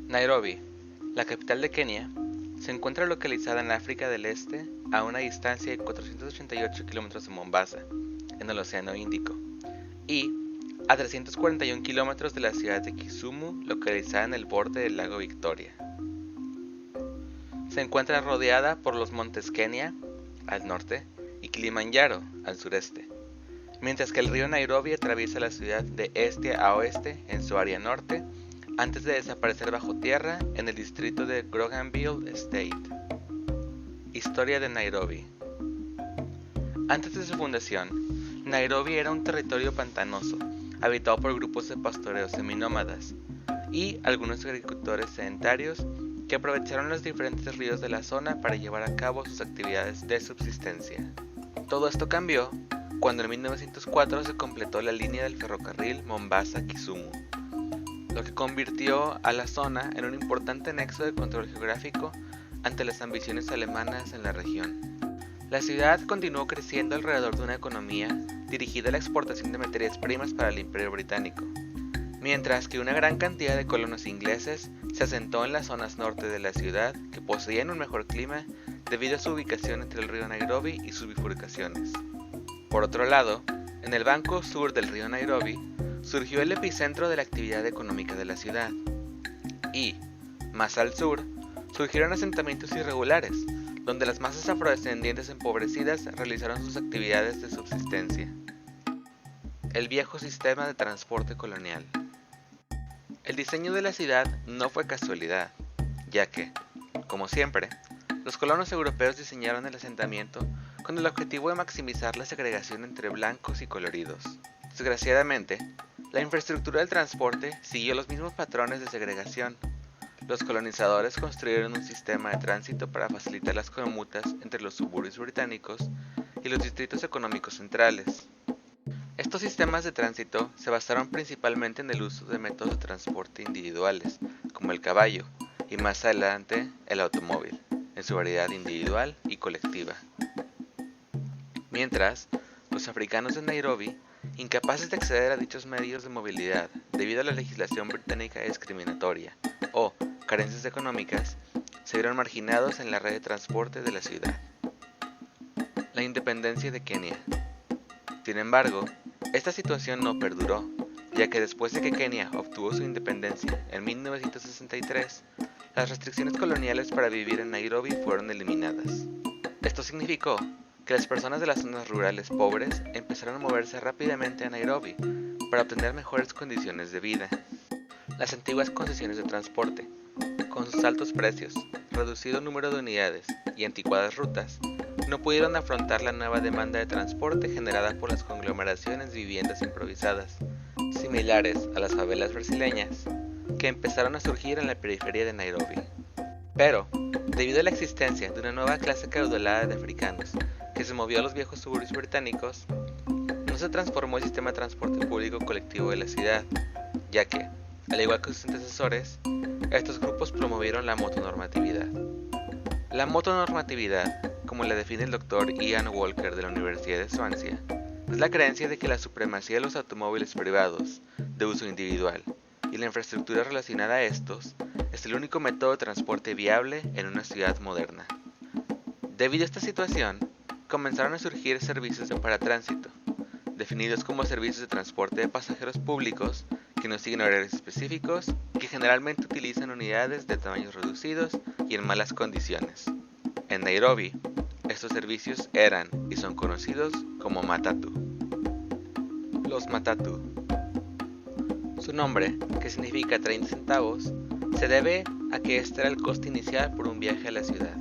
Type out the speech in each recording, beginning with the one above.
Nairobi, la capital de Kenia, se encuentra localizada en África del Este a una distancia de 488 kilómetros de Mombasa, en el Océano Índico, y a 341 kilómetros de la ciudad de Kisumu, localizada en el borde del lago Victoria. Se encuentra rodeada por los montes Kenia, al norte, y Kilimanjaro, al sureste, mientras que el río Nairobi atraviesa la ciudad de este a oeste en su área norte, antes de desaparecer bajo tierra en el distrito de Groganville Estate. Historia de Nairobi. Antes de su fundación, Nairobi era un territorio pantanoso, habitado por grupos de pastoreos seminómadas y algunos agricultores sedentarios que aprovecharon los diferentes ríos de la zona para llevar a cabo sus actividades de subsistencia. Todo esto cambió cuando en 1904 se completó la línea del ferrocarril Mombasa-Kisumu, lo que convirtió a la zona en un importante nexo de control geográfico ante las ambiciones alemanas en la región. La ciudad continuó creciendo alrededor de una economía dirigida a la exportación de materias primas para el Imperio Británico, mientras que una gran cantidad de colonos ingleses se asentó en las zonas norte de la ciudad que poseían un mejor clima debido a su ubicación entre el río Nairobi y sus bifurcaciones. Por otro lado, en el banco sur del río Nairobi surgió el epicentro de la actividad económica de la ciudad, y, más al sur, surgieron asentamientos irregulares, donde las masas afrodescendientes empobrecidas realizaron sus actividades de subsistencia. El viejo sistema de transporte colonial. El diseño de la ciudad no fue casualidad, ya que, como siempre, los colonos europeos diseñaron el asentamiento con el objetivo de maximizar la segregación entre blancos y coloridos. Desgraciadamente, la infraestructura del transporte siguió los mismos patrones de segregación. Los colonizadores construyeron un sistema de tránsito para facilitar las conmutas entre los suburbios británicos y los distritos económicos centrales. Estos sistemas de tránsito se basaron principalmente en el uso de métodos de transporte individuales, como el caballo, y más adelante el automóvil, en su variedad individual y colectiva. Mientras, los africanos de Nairobi, incapaces de acceder a dichos medios de movilidad debido a la legislación británica discriminatoria o carencias económicas, se vieron marginados en la red de transporte de la ciudad. La independencia de Kenia. Sin embargo, esta situación no perduró, ya que después de que Kenia obtuvo su independencia en 1963, las restricciones coloniales para vivir en Nairobi fueron eliminadas. Esto significó que las personas de las zonas rurales pobres empezaron a moverse rápidamente a Nairobi para obtener mejores condiciones de vida. Las antiguas concesiones de transporte, con sus altos precios, reducido número de unidades y anticuadas rutas, no pudieron afrontar la nueva demanda de transporte generada por las conglomeraciones de viviendas improvisadas, similares a las favelas brasileñas, que empezaron a surgir en la periferia de Nairobi. Pero, debido a la existencia de una nueva clase caudalada de africanos que se movió a los viejos suburbios británicos, no se transformó el sistema de transporte público colectivo de la ciudad, ya que, al igual que sus antecesores, estos grupos promovieron la motonormatividad. La motonormatividad, como la define el Dr. Ian Walker de la Universidad de Swansea, es la creencia de que la supremacía de los automóviles privados, de uso individual, y la infraestructura relacionada a estos, es el único método de transporte viable en una ciudad moderna. Debido a esta situación, comenzaron a surgir servicios de paratránsito, definidos como servicios de transporte de pasajeros públicos que no siguen horarios específicos y que generalmente utilizan unidades de tamaños reducidos y en malas condiciones. En Nairobi, estos servicios eran y son conocidos como matatu. Los matatu. Su nombre, que significa 30 centavos, se debe a que este era el coste inicial por un viaje a la ciudad.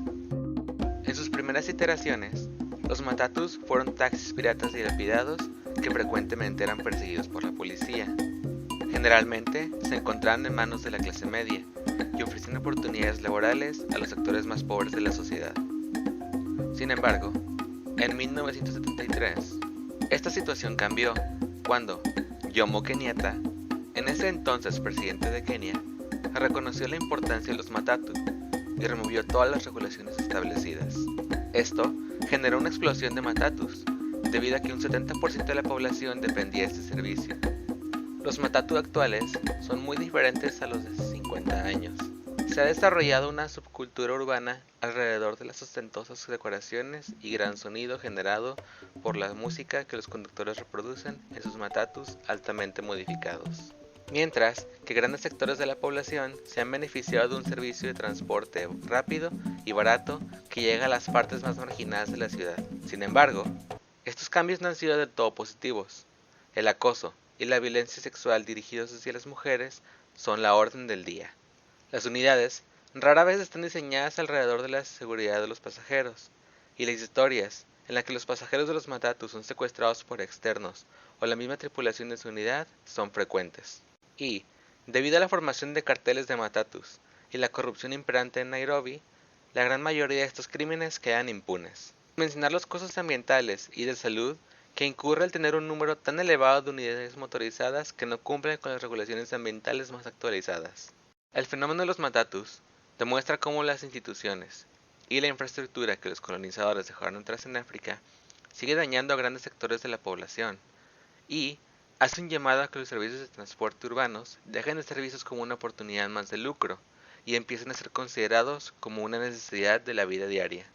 En sus primeras iteraciones, los matatus fueron taxis piratas dilapidados que frecuentemente eran perseguidos por la policía. Generalmente se encontraban en manos de la clase media y ofrecían oportunidades laborales a los sectores más pobres de la sociedad. Sin embargo, en 1973, esta situación cambió cuando Jomo Kenyatta, en ese entonces presidente de Kenia, reconoció la importancia de los matatu y removió todas las regulaciones establecidas. Esto generó una explosión de matatus, debido a que un 70% de la población dependía de este servicio. Los matatu actuales son muy diferentes a los de hace 50 50 años. Se ha desarrollado una subcultura urbana alrededor de las ostentosas decoraciones y gran sonido generado por la música que los conductores reproducen en sus matatus altamente modificados. Mientras que grandes sectores de la población se han beneficiado de un servicio de transporte rápido y barato que llega a las partes más marginadas de la ciudad. Sin embargo, estos cambios no han sido del todo positivos. El acoso y la violencia sexual dirigidos hacia las mujeres son la orden del día. Las unidades rara vez están diseñadas alrededor de la seguridad de los pasajeros, y las historias en las que los pasajeros de los matatus son secuestrados por externos o la misma tripulación de su unidad son frecuentes. Y, debido a la formación de carteles de matatus y la corrupción imperante en Nairobi, la gran mayoría de estos crímenes quedan impunes. Mencionar los costos ambientales y de salud que incurre al tener un número tan elevado de unidades motorizadas que no cumplen con las regulaciones ambientales más actualizadas. El fenómeno de los matatus demuestra cómo las instituciones y la infraestructura que los colonizadores dejaron atrás en África sigue dañando a grandes sectores de la población y hace un llamado a que los servicios de transporte urbanos dejen de ser vistos como una oportunidad más de lucro y empiecen a ser considerados como una necesidad de la vida diaria.